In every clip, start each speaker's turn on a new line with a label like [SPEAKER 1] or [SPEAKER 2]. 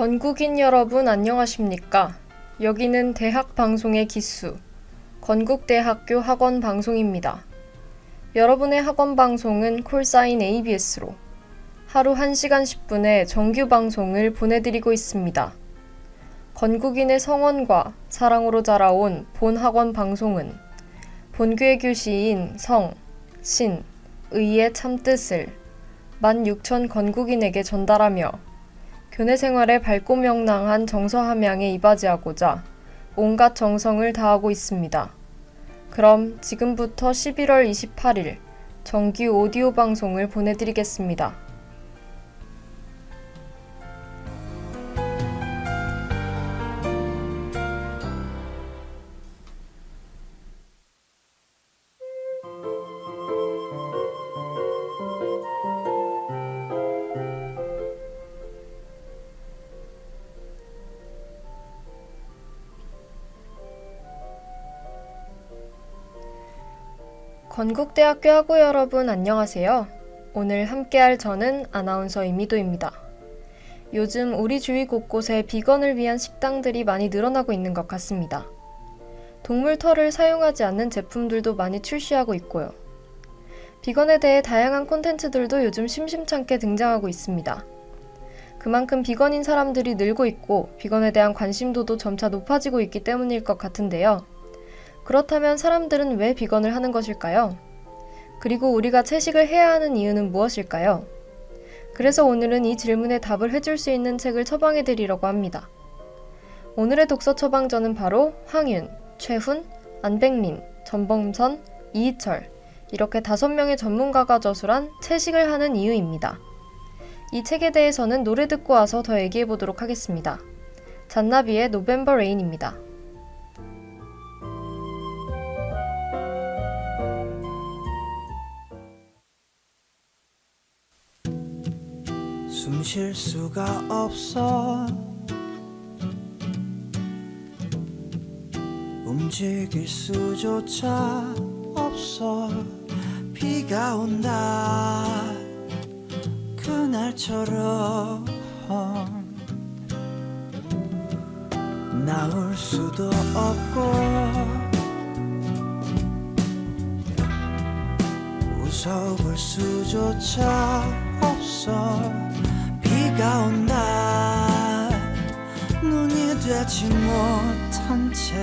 [SPEAKER 1] 건국인 여러분 안녕하십니까? 여기는 대학방송의 기수, 건국대학교 학원방송입니다. 여러분의 학원방송은 콜사인 ABS로 하루 1시간 10분의 정규 방송을 보내드리고 있습니다. 건국인의 성원과 사랑으로 자라온 본 학원 방송은 본교의 교시인 성, 신, 의의 참뜻을 16,000 건국인에게 전달하며 교내 생활에 밝고 명랑한 정서 함양에 이바지하고자 온갖 정성을 다하고 있습니다. 그럼 지금부터 11월 28일 정규 오디오 방송을 보내드리겠습니다. 건국대학교 학우 여러분 안녕하세요. 오늘 함께할 저는 아나운서 이미도입니다. 요즘 우리 주위 곳곳에 비건을 위한 식당들이 많이 늘어나고 있는 것 같습니다. 동물 털을 사용하지 않는 제품들도 많이 출시하고 있고요. 비건에 대해 다양한 콘텐츠들도 요즘 심심찮게 등장하고 있습니다. 그만큼 비건인 사람들이 늘고 있고 비건에 대한 관심도도 점차 높아지고 있기 때문일 것 같은데요. 그렇다면 사람들은 왜 비건을 하는 것일까요? 그리고 우리가 채식을 해야 하는 이유는 무엇일까요? 그래서 오늘은 이 질문에 답을 해줄 수 있는 책을 처방해 드리려고 합니다. 오늘의 독서 처방전은 바로 황윤, 최훈, 안백린, 전범선, 이희철 이렇게 5명의 전문가가 저술한 채식을 하는 이유입니다. 이 책에 대해서는 노래 듣고 와서 더 얘기해 보도록 하겠습니다. 잔나비의 노벰버 레인입니다.
[SPEAKER 2] 숨 쉴 수가 없어 움직일 수조차 없어 비가 온다 그날처럼 나올 수도 없고 웃어볼 수조차 없어 비가 온다 눈이 되지 못한 채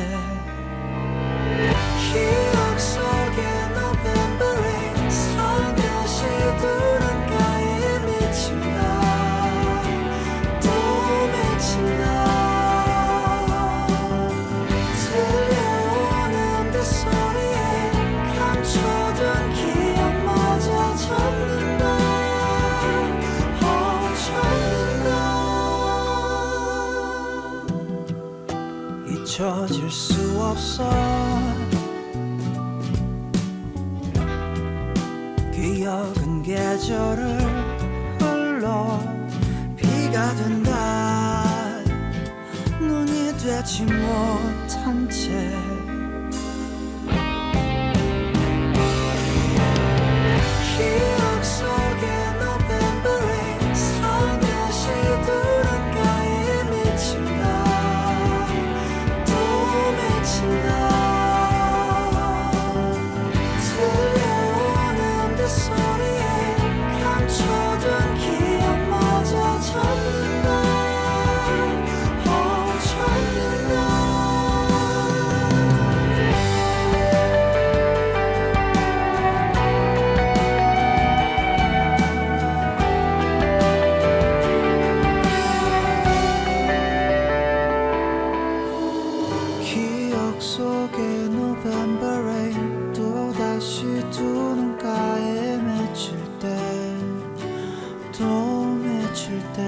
[SPEAKER 2] 기억 속에 November rain 살며시 두런가에 맺힌다 또 맺힌다 들려오는 빗소리에 감춰둔 기억마저 젖는다 잊혀질 수 없어 기억은 계절을 흘러 비가 된다 눈이 되지 못한 채 기억 속에 November rain 살며시 두런가에 맺힌다 들려오는 빗소리에 감춰둔 기억마저 젖는다 젖는다 기억 속에 November rain 또다시 두 눈가에 맺힐 때 또 맺힐 때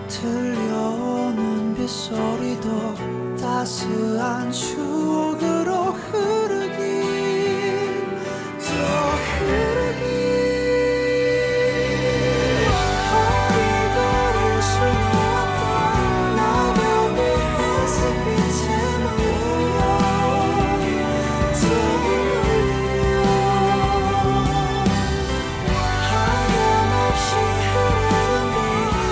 [SPEAKER 2] 들려오는 빗소리도 따스한 추억으로 흐르기 또 흐르기 어리버리 수놓았던 낙엽이 햇빛에 물려 하염없이 흐르는 비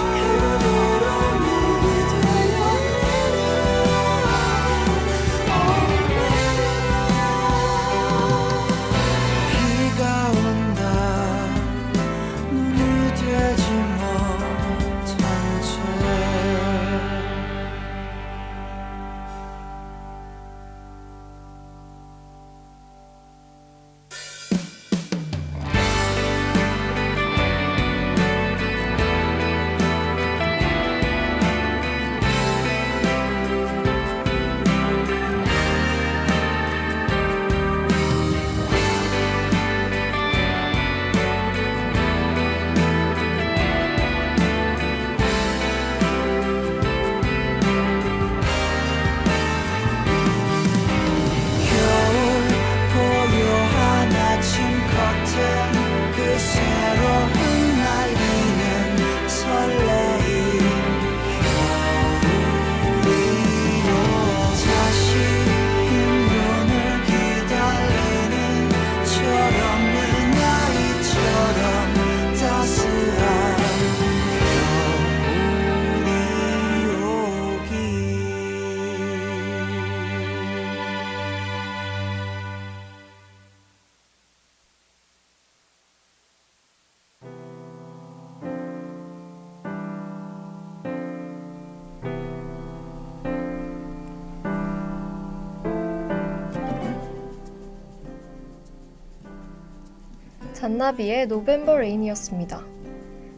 [SPEAKER 1] 잔나비의 노벤버 레인이었습니다.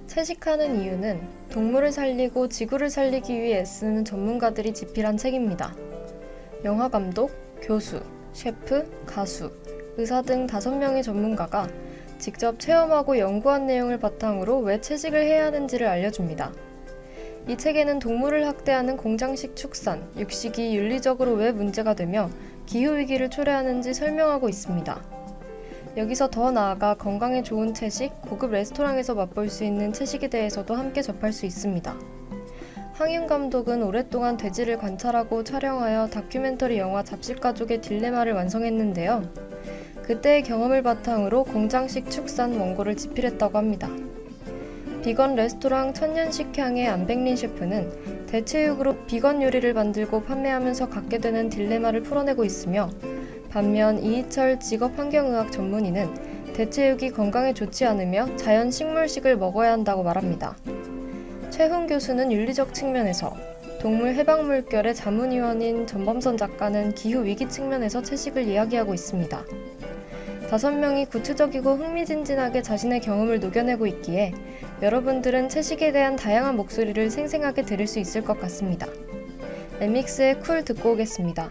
[SPEAKER 1] 채식하는 이유는 동물을 살리고 지구를 살리기 위해 애쓰는 전문가들이 집필한 책입니다. 영화감독, 교수, 셰프, 가수, 의사 등 5명의 전문가가 직접 체험하고 연구한 내용을 바탕으로 왜 채식을 해야 하는지를 알려줍니다. 이 책에는 동물을 학대하는 공장식 축산, 육식이 윤리적으로 왜 문제가 되며 기후위기를 초래하는지 설명하고 있습니다. 여기서 더 나아가 건강에 좋은 채식, 고급 레스토랑에서 맛볼 수 있는 채식에 대해서도 함께 접할 수 있습니다. 황윤 감독은 오랫동안 돼지를 관찰하고 촬영하여 다큐멘터리 영화 잡식가족의 딜레마를 완성했는데요. 그때의 경험을 바탕으로 공장식 축산 원고를 집필했다고 합니다. 비건 레스토랑 천년식향의 안백린 셰프는 대체육으로 비건 요리를 만들고 판매하면서 갖게 되는 딜레마를 풀어내고 있으며, 반면 이희철 직업환경의학 전문의는 대체육이 건강에 좋지 않으며 자연 식물식을 먹어야 한다고 말합니다. 최훈 교수는 윤리적 측면에서, 동물 해방 물결의 자문위원인 전범선 작가는 기후위기 측면에서 채식을 이야기하고 있습니다. 5명이 구체적이고 흥미진진하게 자신의 경험을 녹여내고 있기에 여러분들은 채식에 대한 다양한 목소리를 생생하게 들을 수 있을 것 같습니다. 엠믹스의 쿨 듣고 오겠습니다.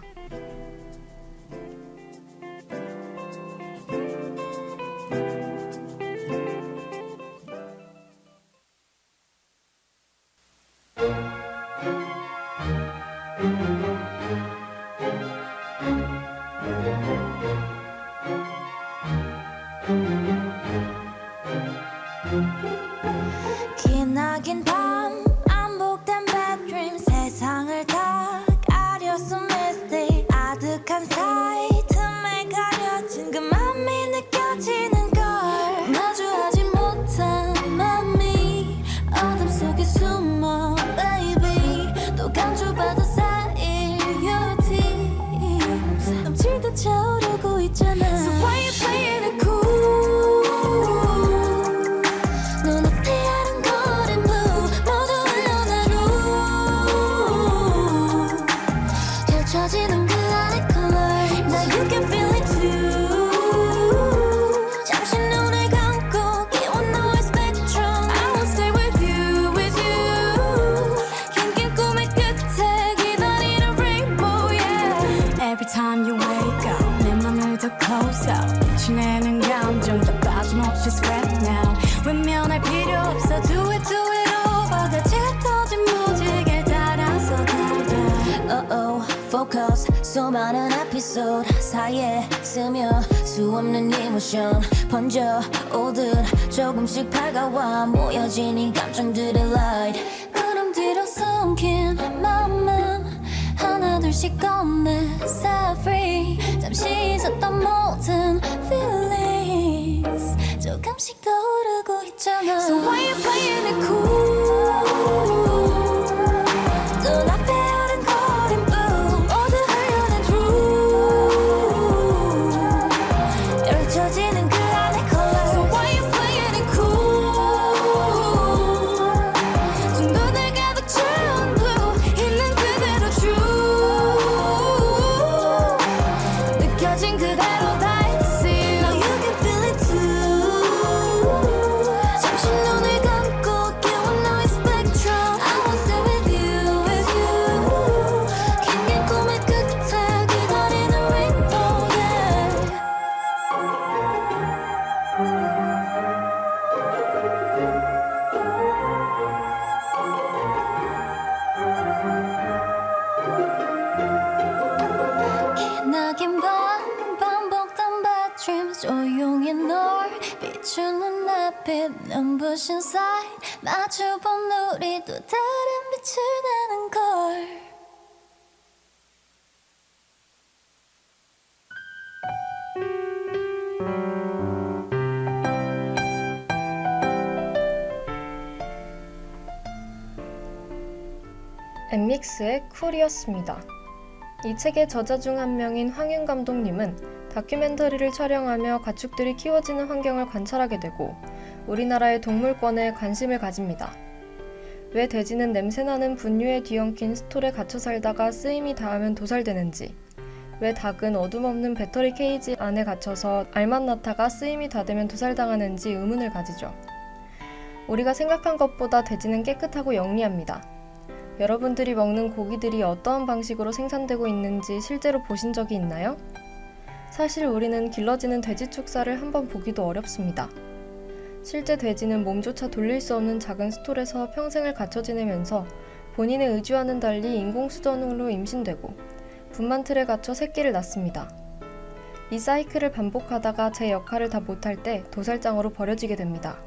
[SPEAKER 3] 기나긴 밤 반복된 bad dream 세상을 다 가렸어 misty 아득한 사이 틈에 가려진 그 맘이 느껴지는 걸 마주하지 못한 맘이 어둠 속에 숨어 baby 또 강조받아 쌓일 your tears 넘치듯 차오르고 있잖아 So why you playing it cool 펼쳐지는 그 안의 color Now you can feel it too 잠시 눈을 감고 끼워 너의 spectrum I will stay with you 긴긴 꿈의 끝에 기다리는 rainbow yeah Every time you wake up 내 맘을 더 close up 비추내는 감정 다 빠짐없이 spread now 외면할 필요 없어 do it over 다 짙어진 무지개 따라서 달려 Focus 수많은 에피소드 사이에 스며 수없는 이모션 번져 오듯 조금씩 밝아와 모여진 이 감정들의 light 구름 뒤로 숨긴 맘은 하나 둘씩 꺼내 set free 잠시 잊었던 모든 feelings 조금씩 떠오르고 있잖아 So why you playing it cool 눈앞에 흐른 거림뿐 모두 흘러낸 through 펼쳐지는 그 안의 color So why you playing it cool 두 눈을 가득 채운 blue 있는 그대로 true 느껴진 그대로 다 see Now you can feel it too 잠시 눈을 감고 끼워 너의 spectrum I will stay with you 긴긴 꿈의 끝에 기다리는 rainbow yeah 기나긴 밤 반복된 bad dreams 조용히 널 비추는 앞에 눈부신 sight 마주본 우리 또 다른 빛을 내는 걸
[SPEAKER 1] 엠믹스의 쿨이었습니다. 이 책의 저자 중 한 명인 황윤 감독님은 다큐멘터리를 촬영하며 가축들이 키워지는 환경을 관찰하게 되고 우리나라의 동물권에 관심을 가집니다. 왜 돼지는 냄새나는 분유에 뒤엉킨 스톨에 갇혀 살다가 쓰임이 닿으면 도살되는지, 왜 닭은 어둠 없는 배터리 케이지 안에 갇혀서 알만 낳다가 쓰임이 다 되면 도살당하는지 의문을 가지죠. 우리가 생각한 것보다 돼지는 깨끗하고 영리합니다. 여러분들이 먹는 고기들이 어떠한 방식으로 생산되고 있는지 실제로 보신 적이 있나요? 사실 우리는 길러지는 돼지 축사를 한번 보기도 어렵습니다. 실제 돼지는 몸조차 돌릴 수 없는 작은 스톨에서 평생을 갇혀 지내면서 본인의 의지와는 달리 인공수정으로 임신되고 분만 틀에 갇혀 새끼를 낳습니다. 이 사이클을 반복하다가 제 역할을 다 못할 때 도살장으로 버려지게 됩니다.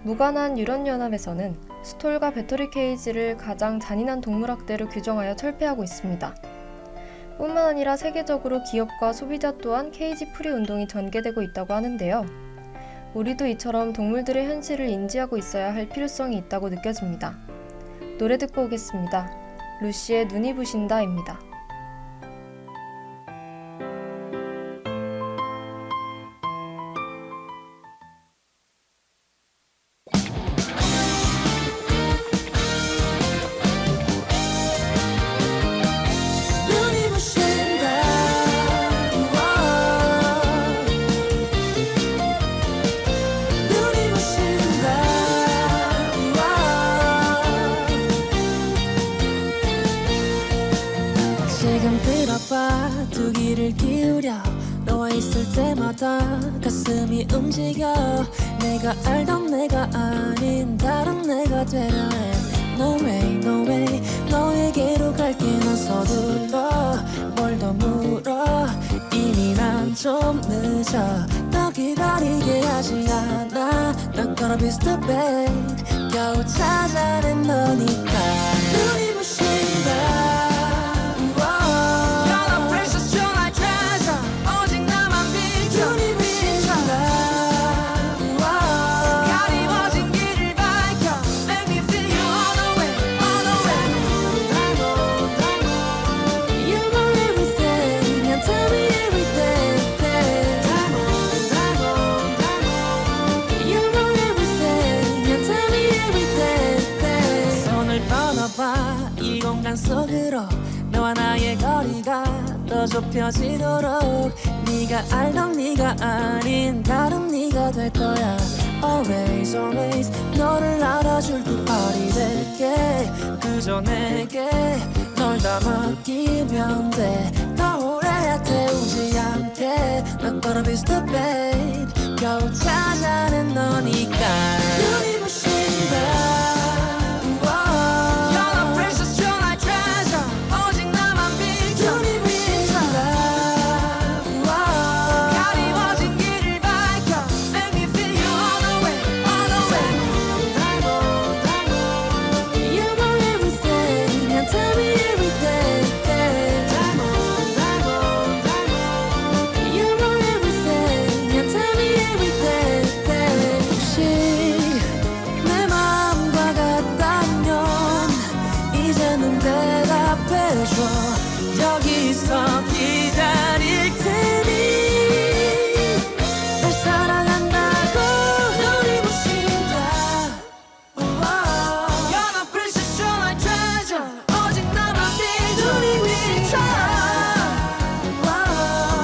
[SPEAKER 1] 무관한 유럽연합에서는 스톨과 배터리 케이지를 가장 잔인한 동물학대로 규정하여 철폐하고 있습니다. 뿐만 아니라 세계적으로 기업과 소비자 또한 케이지 프리 운동이 전개되고 있다고 하는데요. 우리도 이처럼 동물들의 현실을 인지하고 있어야 할 필요성이 있다고 느껴집니다. 노래 듣고 오겠습니다. 루시의 눈이 부신다입니다.
[SPEAKER 2] 눈이 부신다 눈이 부신다 지금 들어봐 두 귀를 기울여 너와 있을 때마다 가슴이 움직여 내가 알던 내가 아닌 다른 내가 되려 해 No way, no way 너에게로 갈게 넌 서둘러 뭘 더 물어 이미 난 좀 늦어 너 기다리게 하지 않아 Not gonna be stupid 겨우 찾아낸 너니까 눈이 부신다 You're the precious jewel I treasure 오직 나만 비춰 눈이 부신다 가리워진 길을 밝혀 Make me feel you all the way, all the way Diamond, diamond You want everything and tell me everything Diamond, diamond, diamond You want everything and tell me everything 손을 뻗어봐 이 공간 속으로 너와 나의 거리가 더 좁혀지도록 네가 알던 네가 아닌 다른 네가 될 거야 Always always 너를 알아줄 두 팔이 될게 그저 내게 널 다 맡기면 돼더 오래 태우지 않게 Not gonna be stupid 겨우 찾아낸 너니까 눈이 부신다 You're the precious jewel I treasure 오직 나만 비춰 눈이 부신다 가리워진 길을 밝혀 Make me feel you all the way, all the way Diamond, diamond You want everything and tell me everything Diamond, diamond, diamond You want everything and tell me everything 혹시 내 마음과 같다면 이제는 대답해줘 여기서 기다릴 테니 날 사랑한다고 눈이 부신다 You're the precious jewel I treasure 오직 나만 비춰 눈이 부신다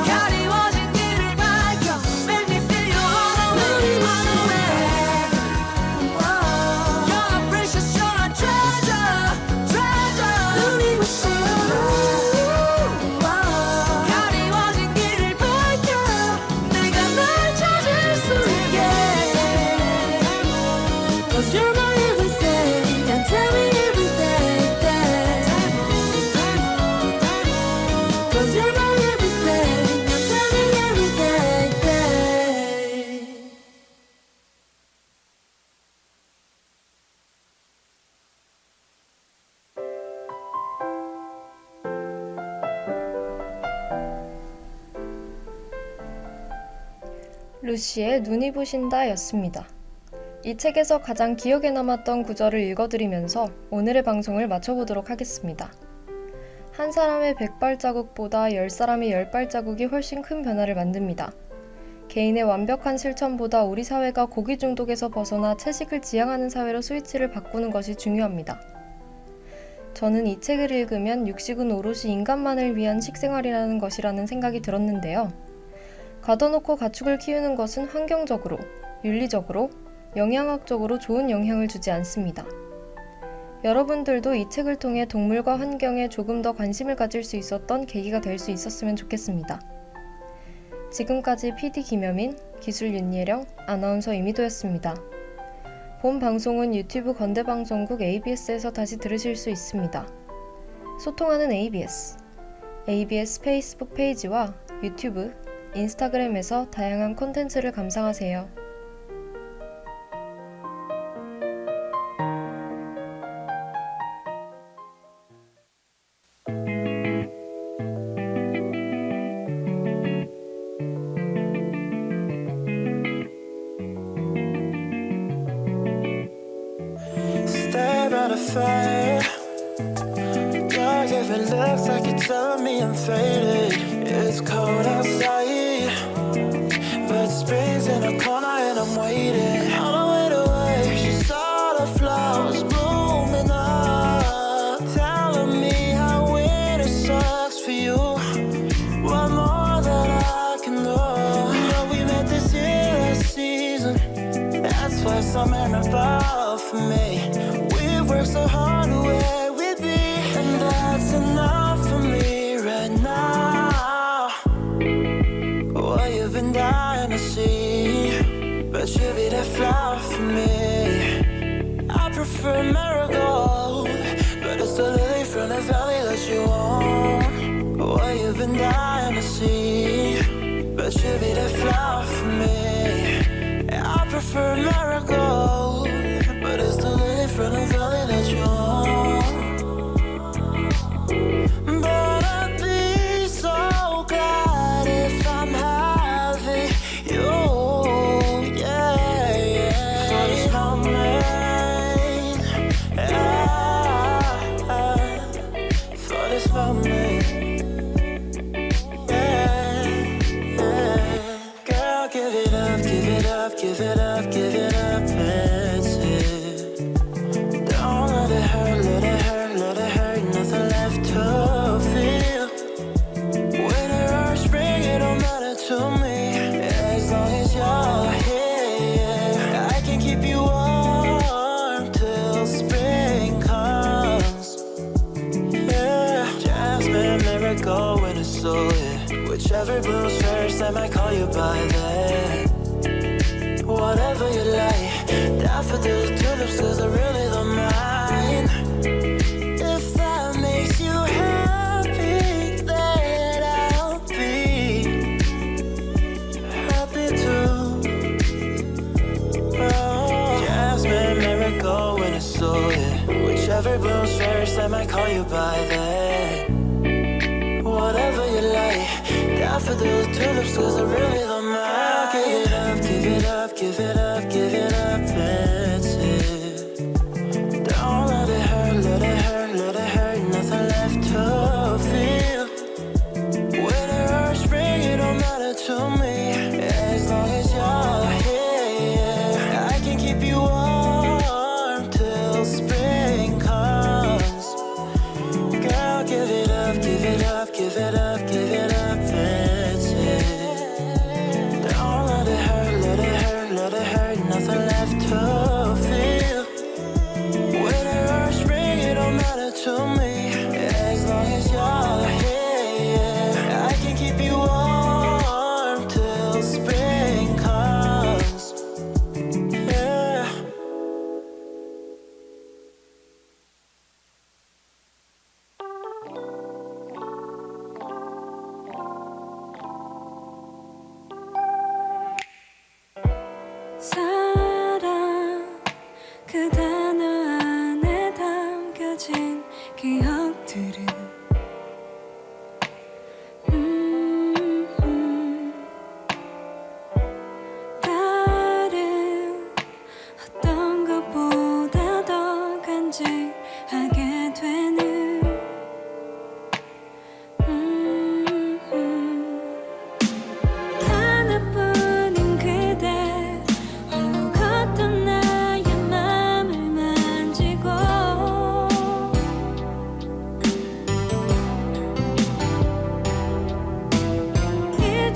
[SPEAKER 2] 가리워진 길을 밝혀 Make me feel you all the way, all the way You're the precious jewel I treasure, treasure 눈이 부신다 가리워진 길을 밝혀 내가 널 찾을 수 있게 Cause you're my everything and tell me everything Cause you're my everything and tell me everything
[SPEAKER 1] 루시의 눈이 부신다 였습니다. 이 책에서 가장 기억에 남았던 구절을 읽어드리면서 오늘의 방송을 마쳐보도록 하겠습니다. 한 사람의 100발자국보다 10사람의 10발자국이 훨씬 큰 변화를 만듭니다. 개인의 완벽한 실천보다 우리 사회가 고기 중독에서 벗어나 채식을 지향하는 사회로 스위치를 바꾸는 것이 중요합니다. 저는 이 책을 읽으면 육식은 오롯이 인간만을 위한 식생활이라는 것이라는 생각이 들었는데요. 가둬놓고 가축을 키우는 것은 환경적으로, 윤리적으로, 영양학적으로 좋은 영향을 주지 않습니다. 여러분들도 이 책을 통해 동물과 환경에 조금 더 관심을 가질 수 있었던 계기가 될 수 있었으면 좋겠습니다. 지금까지 PD 김여민, 기술 윤예령, 아나운서 이미도였습니다. 본 방송은 유튜브 건대방송국 ABS에서 다시 들으실 수 있습니다. 소통하는 ABS 페이스북 페이지와 유튜브, 인스타그램에서 다양한 콘텐츠를 감상하세요.
[SPEAKER 4] Stare at a fire. Dark if it looks like you're telling me I'm faded. It's cold outside, but spring's in the corner and I'm waiting. On the way to where she saw the flowers blooming up, telling me how winter sucks for you. What more that I can do? You know we met this year last season. That's why some about for me. We worked so hard where we be, and that's enough for me right now. Well, you've been dying to see, but you be that flower for me. I prefer marigold, but it's the lily from the valley that you want. Well, you've been dying to see, but you be that flower for me. I prefer marigold, but it's the lily from the valley that you want. But I'd be so glad if I'm having you, yeah, yeah. For this moment, for this moment, yeah. Girl, give it up, give it up, give it up, give it up, it's it. Don't let it hurt, let it hurt, let it hurt, nothing left to feel. Winter or spring, it don't matter to me, as long as you're here. I can keep you warm till spring comes. Yeah, jasmine, marigold, winter soul, yeah. Whichever blooms first, I might call you by that. Whatever you like, daffodils, tulips, cause I really don't mind. If that makes you happy, then I'll be happy too. Oh, jasmine, marigold, winter soul, yeah. Whichever blooms first, I might call you by that. Whatever you like, daffodils, tulips, cause I really don't mind. Give it up, give it up, give it up, give it up, that's it. Don't let it hurt, let it hurt, let it hurt, nothing left to feel. Winter or spring, it don't matter to me, as long as you're here. I can keep you warm till spring comes. Girl, give it up, give it up, give it up, give it up, that's it. Don't let it hurt, let it hurt, let it hurt, nothing left to feel. Winter or spring, it don't matter to me, as long as you're here. I can keep you warm till spring comes. Yeah.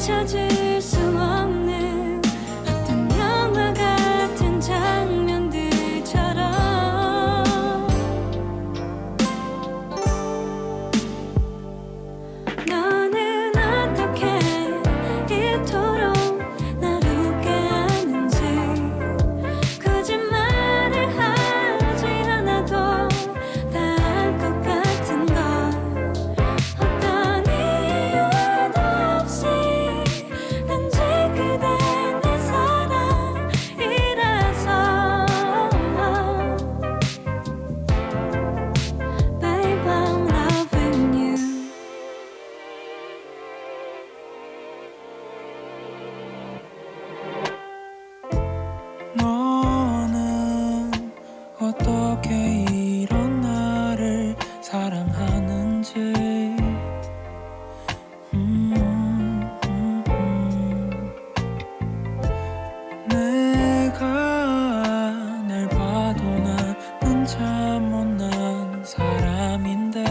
[SPEAKER 3] 찾을 수 없는 어떤 영화 같은 장면들처럼 너는 어떻게 이토록 날 웃게 하는지 거짓말을 하지 않아도 다 알 것 같은 걸 어떤 이유도 없이 단지 그댄 내 사랑이라서 Babe, I'm loving you.
[SPEAKER 4] 너는 어떻게 이런 나를 사랑하는지 내가 날 봐도 나는 참 못난 사람인데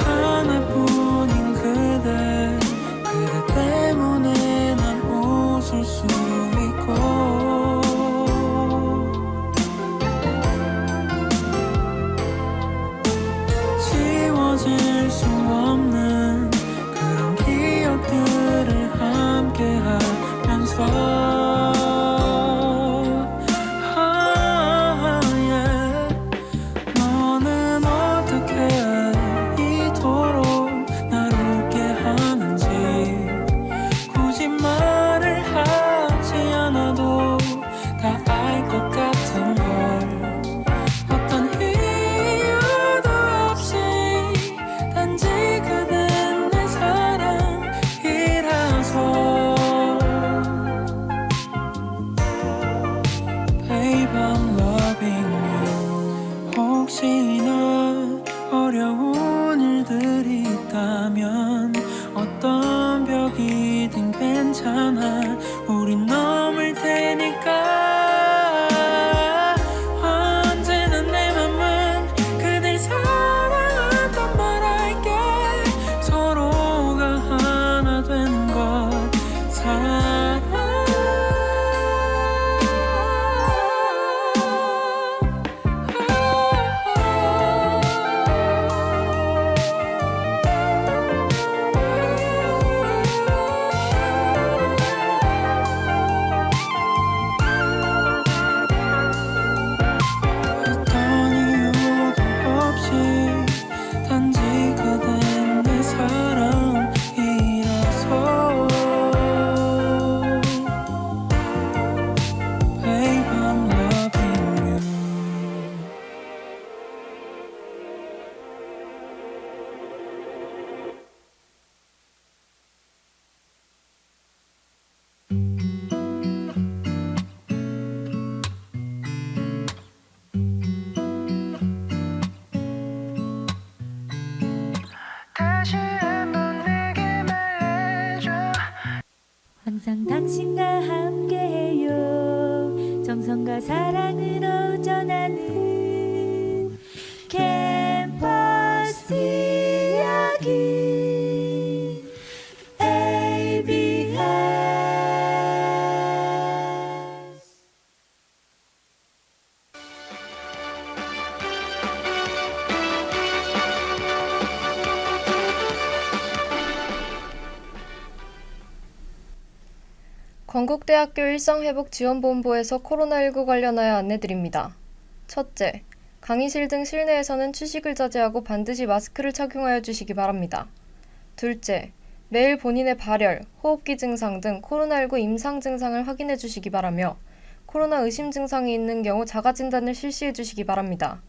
[SPEAKER 4] 하나뿐인 그대 때문에 난 웃을 수 있고 지워질 수 없는 그런 기억들을 함께 하면서 너는 어떻게 이토록 날 웃게 하는지 굳이 말을 하지 않아도 다 알 것 같은 걸 어떤 이유도 없이 단지 그댄 내 사랑이라서 Babe, I'm loving you. 혹시나 어려운 일들이 있다면 어떤 벽이든 괜찮아 우린 넘을 테니까 언제나 내 맘은 그댈 사랑한단 말할게 서로가 하나 되는 것 어떤 이유도 없이 단지 그댄 내 사랑이라서 Babe, I'm loving you. 다시 한번 내게 말해줘
[SPEAKER 5] 항상 당신과 함께해요. 정성과 사랑으로 전하는 캠퍼스 이야기 ABS.
[SPEAKER 1] 건국대학교 일상회복지원본부에서 코로나19 관련하여 안내드립니다. 첫째, 강의실 등 실내에서는 취식을 자제하고 반드시 마스크를 착용하여 주시기 바랍니다. 둘째, 매일 본인의 발열, 호흡기 증상 등 코로나19 임상 증상을 확인해 주시기 바라며 코로나 의심 증상이 있는 경우 자가진단을 실시해 주시기 바랍니다.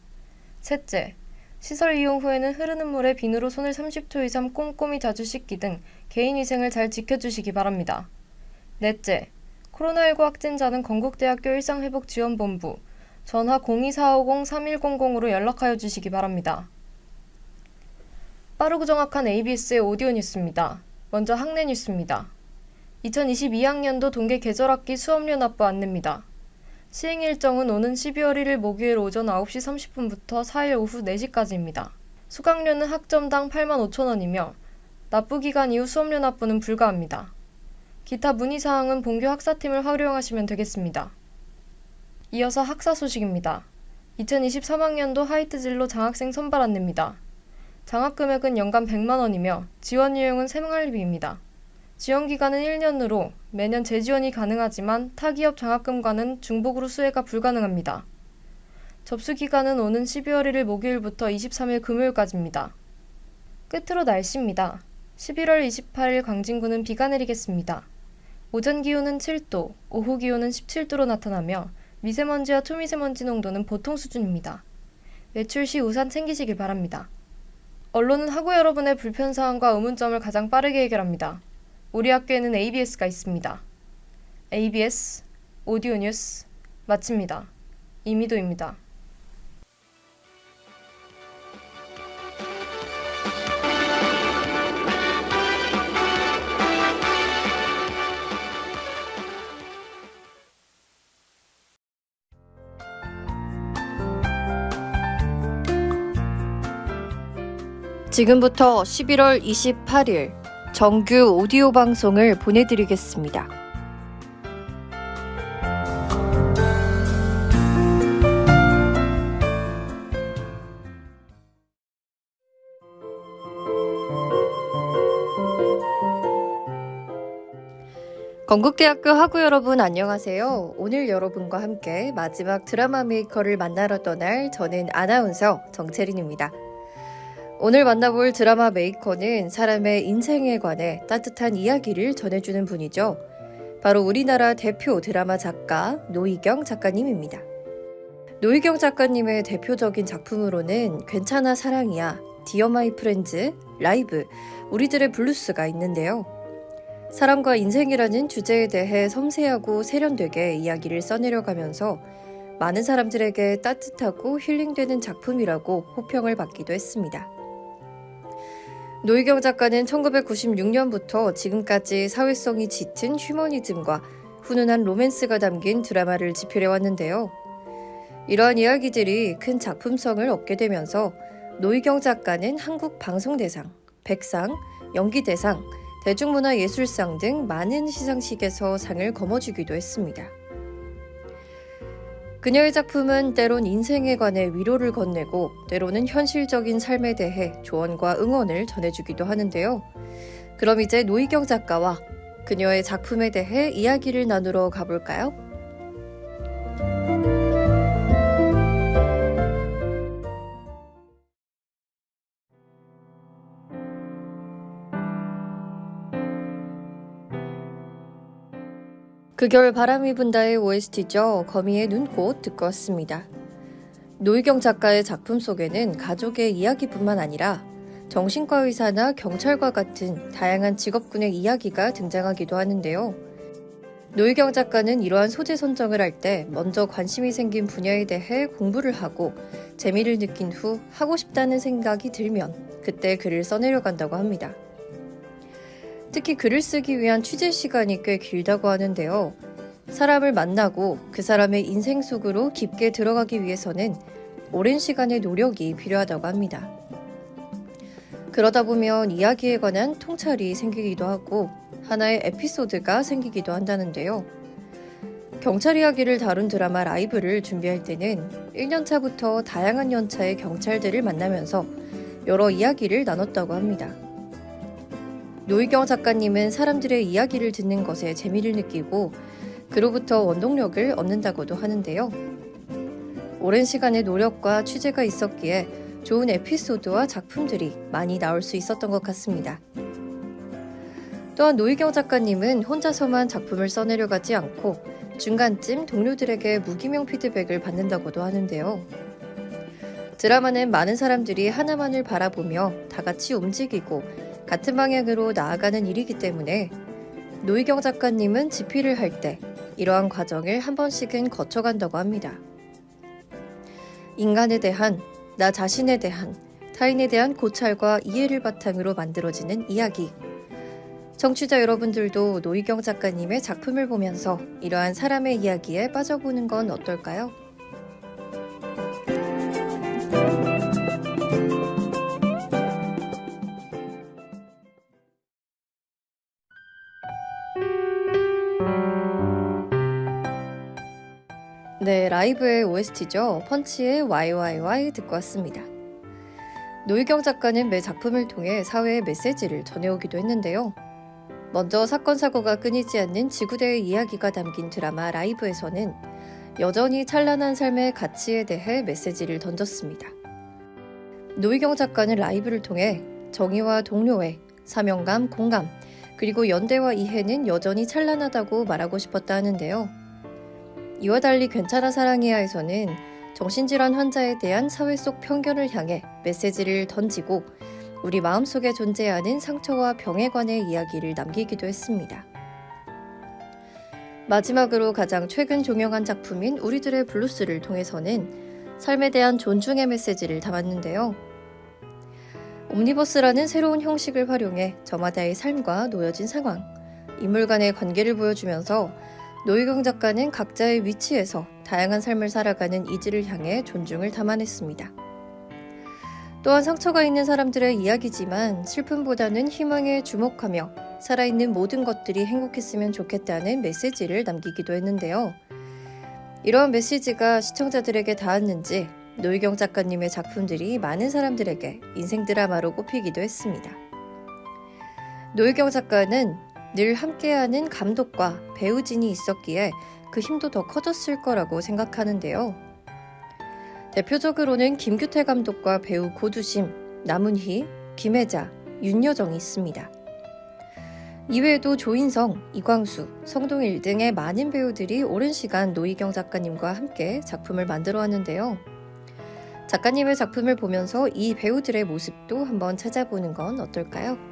[SPEAKER 1] 셋째, 시설 이용 후에는 흐르는 물에 비누로 손을 30초 이상 꼼꼼히 자주 씻기 등 개인위생을 잘 지켜주시기 바랍니다. 넷째, 코로나19 확진자는 건국대학교 일상회복지원본부 전화 02450-3100으로 연락하여 주시기 바랍니다. 빠르고 정확한 ABS의 오디오 뉴스입니다. 먼저 학내 뉴스입니다. 2022학년도 동계 계절학기 수업료 납부 안내입니다. 시행 일정은 오는 12월 1일 목요일 오전 9시 30분부터 4일 오후 4시까지입니다. 수강료는 학점당 85,000원이며 납부기간 이후 수업료 납부는 불가합니다. 기타 문의사항은 본교 학사팀을 활용하시면 되겠습니다. 이어서 학사 소식입니다. 2023학년도 하이트진로 장학생 선발 안내입니다. 장학금액은 연간 100만원이며 지원 유형은 생활비입니다. 지원기간은 1년으로 매년 재지원이 가능하지만 타 기업 장학금과는 중복으로 수혜가 불가능합니다. 접수기간은 오는 12월 1일 목요일부터 23일 금요일까지입니다. 끝으로 날씨입니다. 11월 28일 광진구는 비가 내리겠습니다. 오전 기온은 7도, 오후 기온은 17도로 나타나며 미세먼지와 초미세먼지 농도는 보통 수준입니다. 외출 시 우산 챙기시길 바랍니다. 언론은 학우 여러분의 불편사항과 의문점을 가장 빠르게 해결합니다. 우리 학교에는 ABS가 있습니다. ABS 오디오 뉴스 마칩니다. 이미도입니다.
[SPEAKER 6] 지금부터 11월 28일 정규 오디오 방송을 보내드리겠습니다. 건국대학교 학우 여러분 안녕하세요. 오늘 여러분과 함께 마지막 드라마 메이커를 만나러 떠날 저는 아나운서 정채린입니다. 오늘 만나볼 드라마 메이커는 사람의 인생에 관해 따뜻한 이야기를 전해주는 분이죠. 바로 우리나라 대표 드라마 작가 노희경 작가님입니다. 노희경 작가님의 대표적인 작품으로는 괜찮아 사랑이야, 디어 마이 프렌즈, 라이브, 우리들의 블루스가 있는데요. 사람과 인생이라는 주제에 대해 섬세하고 세련되게 이야기를 써내려가면서 많은 사람들에게 따뜻하고 힐링되는 작품이라고 호평을 받기도 했습니다. 노희경 작가는 1996년부터 지금까지 사회성이 짙은 휴머니즘과 훈훈한 로맨스가 담긴 드라마를 집필해왔는데요. 이러한 이야기들이 큰 작품성을 얻게 되면서 노희경 작가는 한국방송대상, 백상, 연기대상, 대중문화예술상 등 많은 시상식에서 상을 거머쥐기도 했습니다. 그녀의 작품은 때론 인생에 관해 위로를 건네고 때로는 현실적인 삶에 대해 조언과 응원을 전해주기도 하는데요. 그럼 이제 노희경 작가와 그녀의 작품에 대해 이야기를 나누러 가볼까요? 그 겨울 바람이 분다의 OST죠. 거미의 눈꽃 듣고 왔습니다. 노희경 작가의 작품 속에는 가족의 이야기뿐만 아니라 정신과 의사나 경찰과 같은 다양한 직업군의 이야기가 등장하기도 하는데요. 노희경 작가는 이러한 소재 선정을 할 때 먼저 관심이 생긴 분야에 대해 공부를 하고 재미를 느낀 후 하고 싶다는 생각이 들면 그때 글을 써내려간다고 합니다. 특히 글을 쓰기 위한 취재 시간이 꽤 길다고 하는데요. 사람을 만나고 그 사람의 인생 속으로 깊게 들어가기 위해서는 오랜 시간의 노력이 필요하다고 합니다. 그러다 보면 이야기에 관한 통찰이 생기기도 하고 하나의 에피소드가 생기기도 한다는데요. 경찰 이야기를 다룬 드라마 라이브를 준비할 때는 1년차부터 다양한 연차의 경찰들을 만나면서 여러 이야기를 나눴다고 합니다. 노희경 작가님은 사람들의 이야기를 듣는 것에 재미를 느끼고 그로부터 원동력을 얻는다고도 하는데요. 오랜 시간의 노력과 취재가 있었기에 좋은 에피소드와 작품들이 많이 나올 수 있었던 것 같습니다. 또한 노희경 작가님은 혼자서만 작품을 써내려가지 않고 중간쯤 동료들에게 무기명 피드백을 받는다고도 하는데요. 드라마는 많은 사람들이 하나만을 바라보며 다 같이 움직이고 같은 방향으로 나아가는 일이기 때문에 노희경 작가님은 집필을 할 때 이러한 과정을 한 번씩은 거쳐간다고 합니다. 인간에 대한, 나 자신에 대한, 타인에 대한 고찰과 이해를 바탕으로 만들어지는 이야기. 청취자 여러분들도 노희경 작가님의 작품을 보면서 이러한 사람의 이야기에 빠져보는 건 어떨까요? 라이브의 OST죠. 펀치의 YYY 듣고 왔습니다. 노희경 작가는 매 작품을 통해 사회에 메시지를 전해오기도 했는데요. 먼저 사건 사고가 끊이지 않는 지구대의 이야기가 담긴 드라마 라이브에서는 여전히 찬란한 삶의 가치에 대해 메시지를 던졌습니다. 노희경 작가는 라이브를 통해 정의와 동료애, 사명감, 공감, 그리고 연대와 이해는 여전히 찬란하다고 말하고 싶었다 하는데요. 이와 달리 괜찮아 사랑해야에서는 정신질환 환자에 대한 사회 속 편견을 향해 메시지를 던지고 우리 마음속에 존재하는 상처와 병에 관해 이야기를 남기기도 했습니다. 마지막으로 가장 최근 종영한 작품인 우리들의 블루스를 통해서는 삶에 대한 존중의 메시지를 담았는데요. 옴니버스라는 새로운 형식을 활용해 저마다의 삶과 놓여진 상황, 인물 간의 관계를 보여주면서 노희경 작가는 각자의 위치에서 다양한 삶을 살아가는 이들을 향해 존중을 담아냈습니다. 또한 상처가 있는 사람들의 이야기지만 슬픔보다는 희망에 주목하며 살아있는 모든 것들이 행복했으면 좋겠다는 메시지를 남기기도 했는데요. 이러한 메시지가 시청자들에게 닿았는지 노희경 작가님의 작품들이 많은 사람들에게 인생 드라마로 꼽히기도 했습니다. 노희경 작가는 늘 함께하는 감독과 배우진이 있었기에 그 힘도 더 커졌을 거라고 생각하는데요. 대표적으로는 김규태 감독과 배우 고두심, 남은희, 김혜자, 윤여정이 있습니다. 이외에도 조인성, 이광수, 성동일 등의 많은 배우들이 오랜 시간 노희경 작가님과 함께 작품을 만들어 왔는데요. 작가님의 작품을 보면서 이 배우들의 모습도 한번 찾아보는 건 어떨까요?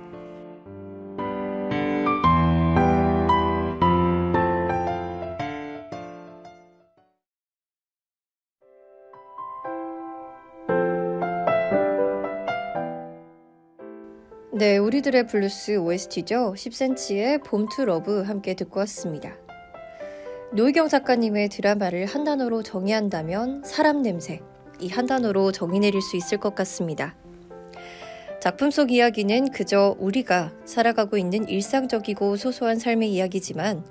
[SPEAKER 6] 네, 우리들의 블루스 OST죠. 10cm의 봄 투 러브 함께 듣고 왔습니다. 노희경 작가님의 드라마를 한 단어로 정의한다면 사람 냄새, 이 한 단어로 정의 내릴 수 있을 것 같습니다. 작품 속 이야기는 그저 우리가 살아가고 있는 일상적이고 소소한 삶의 이야기지만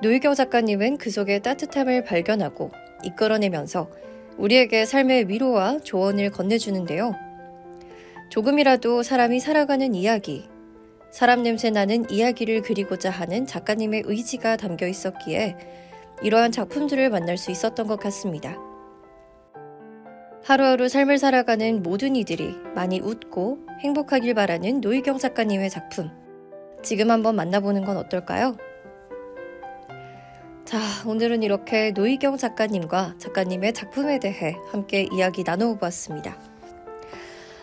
[SPEAKER 6] 노희경 작가님은 그 속에 따뜻함을 발견하고 이끌어내면서 우리에게 삶의 위로와 조언을 건네주는데요. 조금이라도 사람이 살아가는 이야기, 사람 냄새 나는 이야기를 그리고자 하는 작가님의 의지가 담겨 있었기에 이러한 작품들을 만날 수 있었던 것 같습니다. 하루하루 삶을 살아가는 모든 이들이 많이 웃고 행복하길 바라는 노희경 작가님의 작품, 지금 한번 만나보는 건 어떨까요? 자, 오늘은 이렇게 노희경 작가님과 작가님의 작품에 대해 함께 이야기 나눠보았습니다.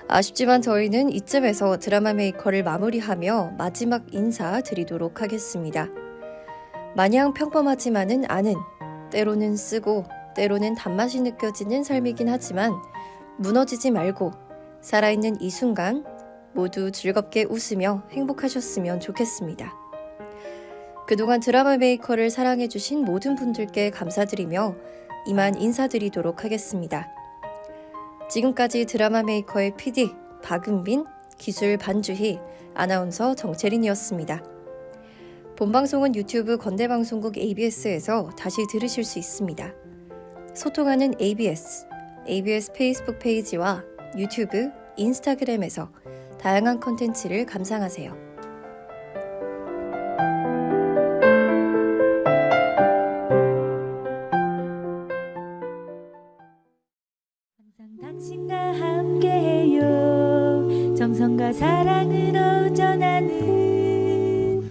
[SPEAKER 6] 아쉽지만 저희는 이쯤에서 드라마 메이커를 마무리하며 마지막 인사 드리도록 하겠습니다. 마냥 평범하지만은 않은, 때로는 쓰고 때로는 단맛이 느껴지는 삶이긴 하지만 무너지지 말고 살아있는 이 순간 모두 즐겁게 웃으며 행복하셨으면 좋겠습니다. 그동안 드라마 메이커를 사랑해주신 모든 분들께 감사드리며 이만 인사드리도록 하겠습니다. 지금까지 드라마 메이커의 PD 박은빈, 기술 반주희, 아나운서 정채린이었습니다. 본방송은 유튜브 건대방송국 ABS에서 다시 들으실 수 있습니다. 소통하는 ABS 페이스북 페이지와 유튜브, 인스타그램에서 다양한 콘텐츠를 감상하세요.
[SPEAKER 5] 항상 당신과 함께해요. 정성과 사랑으로 전하는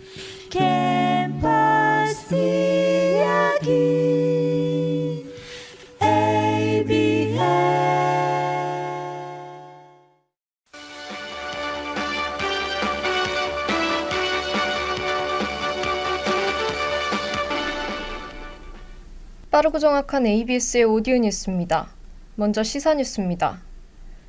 [SPEAKER 5] 캠퍼스 이야기 ABS.
[SPEAKER 1] 빠르고 정확한 ABS의 오디오 뉴스입니다. 먼저 시사 뉴스입니다.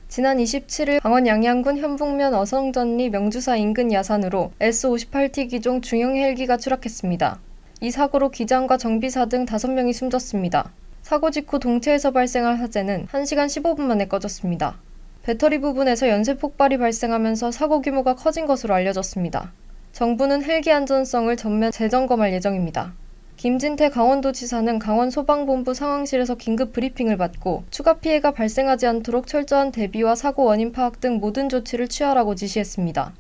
[SPEAKER 1] 지난 27일 강원 양양군 현북면 어성전리 명주사 인근 야산으로 S-58T 기종 중형 헬기가 추락했습니다. 이 사고로 기장과 정비사 등 5명이 숨졌습니다. 사고 직후 동체에서 발생한 화재는 1시간 15분 만에 꺼졌습니다. 배터리 부분에서 연쇄 폭발이 발생하면서 사고 규모가 커진 것으로 알려졌습니다. 정부는 헬기 안전성을 전면 재점검할 예정입니다. 김진태 강원도지사는 강원소방본부 상황실에서 긴급 브리핑을 받고 추가 피해가 발생하지 않도록 철저한 대비와 사고 원인 파악 등 모든 조치를 취하라고 지시했습니다.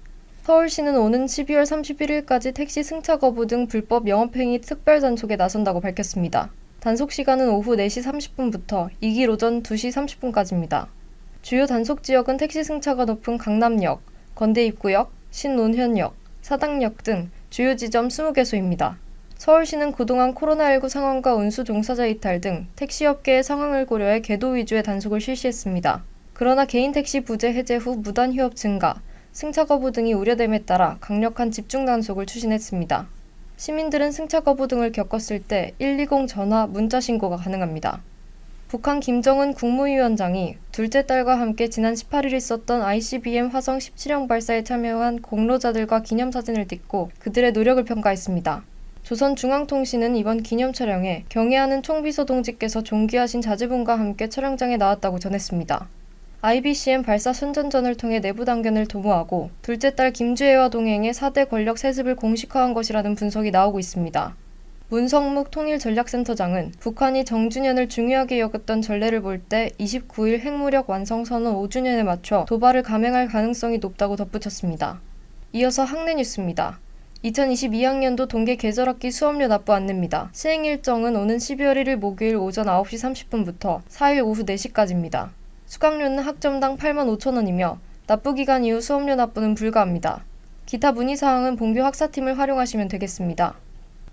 [SPEAKER 1] 서울시는 오는 12월 31일까지 택시 승차 거부 등 불법 영업행위 특별 단속에 나선다고 밝혔습니다. 단속 시간은 오후 4시 30분부터 2길 오전 2시 30분까지입니다. 주요 단속 지역은 택시 승차가 높은 강남역, 건대입구역, 신논현역, 사당역 등 주요 지점 20개소입니다. 서울시는 그동안 코로나19 상황과 운수 종사자 이탈 등 택시업계의 상황을 고려해 계도 위주의 단속을 실시했습니다. 그러나 개인 택시 부재 해제 후 무단 휴업 증가, 승차 거부 등이 우려됨에 따라 강력한 집중 단속을 추진했습니다. 시민들은 승차 거부 등을 겪었을 때 120 전화, 문자 신고가 가능합니다. 북한 김정은 국무위원장이 둘째 딸과 함께 지난 18일 있었던 ICBM 화성 17형 발사에 참여한 공로자들과 기념사진을 찍고 그들의 노력을 평가했습니다. 조선중앙통신은 이번 기념 촬영에 경애하는 총비서 동지께서 존귀하신 자제분과 함께 촬영장에 나왔다고 전했습니다. IBCM 발사 선전전을 통해 내부 당견을 도모하고 둘째 딸 김주애와 동행해 4대 권력 세습을 공식화한 것이라는 분석이 나오고 있습니다. 문성묵 통일전략센터장은 북한이 정주년을 중요하게 여겼던 전례를 볼 때 29일 핵무력 완성 선언 5주년에 맞춰 도발을 감행할 가능성이 높다고 덧붙였습니다. 이어서 학내 뉴스입니다. 2022학년도 동계 계절학기 수업료 납부 안내입니다. 시행 일정은 오는 12월 1일 목요일 오전 9시 30분부터 4일 오후 4시까지입니다. 수강료는 학점당 85,000원이며 납부 기간 이후 수업료 납부는 불가합니다. 기타 문의사항은 본교 학사팀을 활용하시면 되겠습니다.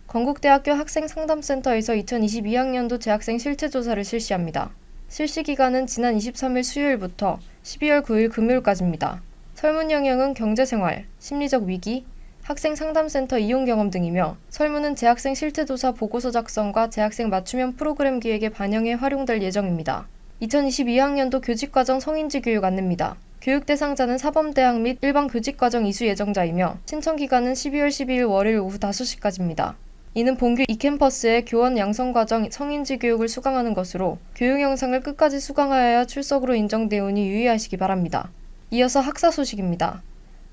[SPEAKER 1] 건국대학교 학생상담센터에서 2022학년도 재학생 실태조사를 실시합니다. 실시기간은 지난 23일 수요일부터 12월 9일 금요일까지입니다. 설문 영역은 경제생활, 심리적 위기, 학생상담센터 이용 경험 등이며 설문은 재학생 실태조사 보고서 작성과 재학생 맞춤형 프로그램 기획에 반영해 활용될 예정입니다. 2022학년도 교직과정 성인지 교육 안내입니다. 교육 대상자는 사범대학 및 일반 교직과정 이수 예정자이며 신청 기간은 12월 12일 월요일 오후 5시까지입니다. 이는 본교 이캠퍼스의 교원 양성과정 성인지 교육을 수강하는 것으로 교육 영상을 끝까지 수강하여야 출석으로 인정되오니 유의하시기 바랍니다. 이어서 학사 소식입니다.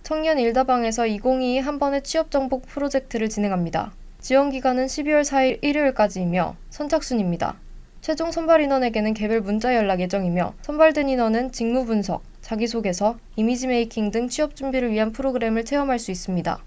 [SPEAKER 1] 청년 일다방에서 2022 한번의 취업정복 프로젝트를 진행합니다. 지원기간은 12월 4일 일요일까지이며 선착순입니다. 최종 선발 인원에게는 개별 문자 연락 예정이며 선발된 인원은 직무 분석, 자기소개서, 이미지 메이킹 등 취업 준비를 위한 프로그램을 체험할 수 있습니다.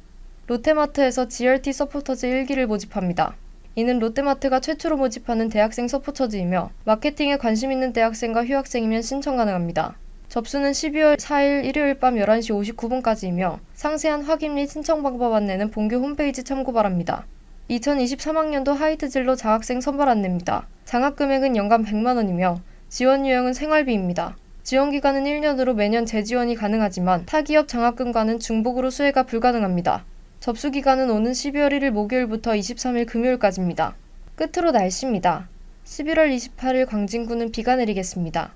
[SPEAKER 1] 롯데마트에서 GRT 서포터즈 1기를 모집합니다. 이는 롯데마트가 최초로 모집하는 대학생 서포터즈이며 마케팅에 관심 있는 대학생과 휴학생이면 신청 가능합니다. 접수는 12월 4일 일요일 밤 11시 59분까지이며 상세한 확인 및 신청 방법 안내는 본교 홈페이지 참고 바랍니다. 2023학년도 하이트 진로 장학생 선발 안내입니다. 장학 금액은 연간 100만원이며 지원 유형은 생활비입니다. 지원 기간은 1년으로 매년 재지원이 가능하지만 타기업 장학금과는 중복으로 수혜가 불가능합니다. 접수 기간은 오는 12월 1일 목요일부터 23일 금요일까지입니다. 끝으로 날씨입니다. 11월 28일 광진구는 비가 내리겠습니다.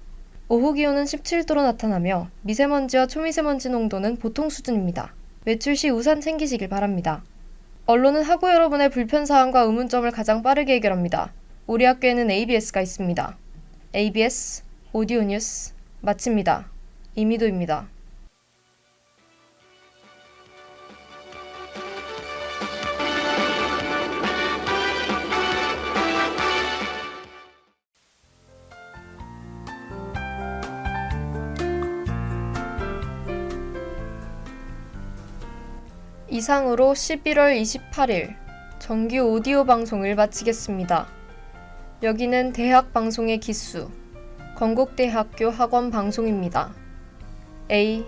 [SPEAKER 1] 오후 기온은 17도로 나타나며 미세먼지와 초미세먼지 농도는 보통 수준입니다. 외출 시 우산 챙기시길 바랍니다. 언론은 학우 여러분의 불편사항과 의문점을 가장 빠르게 해결합니다. 우리 학교에는 ABS가 있습니다. ABS 오디오 뉴스 마칩니다. 이미도입니다. 이상으로 11월 28일 정규 오디오 방송을 마치겠습니다. 여기는 대학 방송의 기수, 건국대학교 학원 방송입니다. ABS